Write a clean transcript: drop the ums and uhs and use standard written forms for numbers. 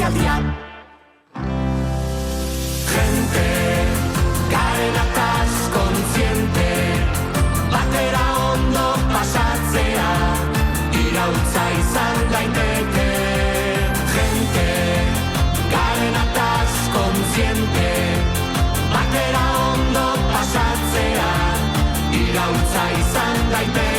jaialdia. Gente, garenataz kontziente, batera ondo pasatzea, iraultza izan daiteke. Gente, garenataz kontziente, batera ondo pasatzea, iraultza izan daiteke.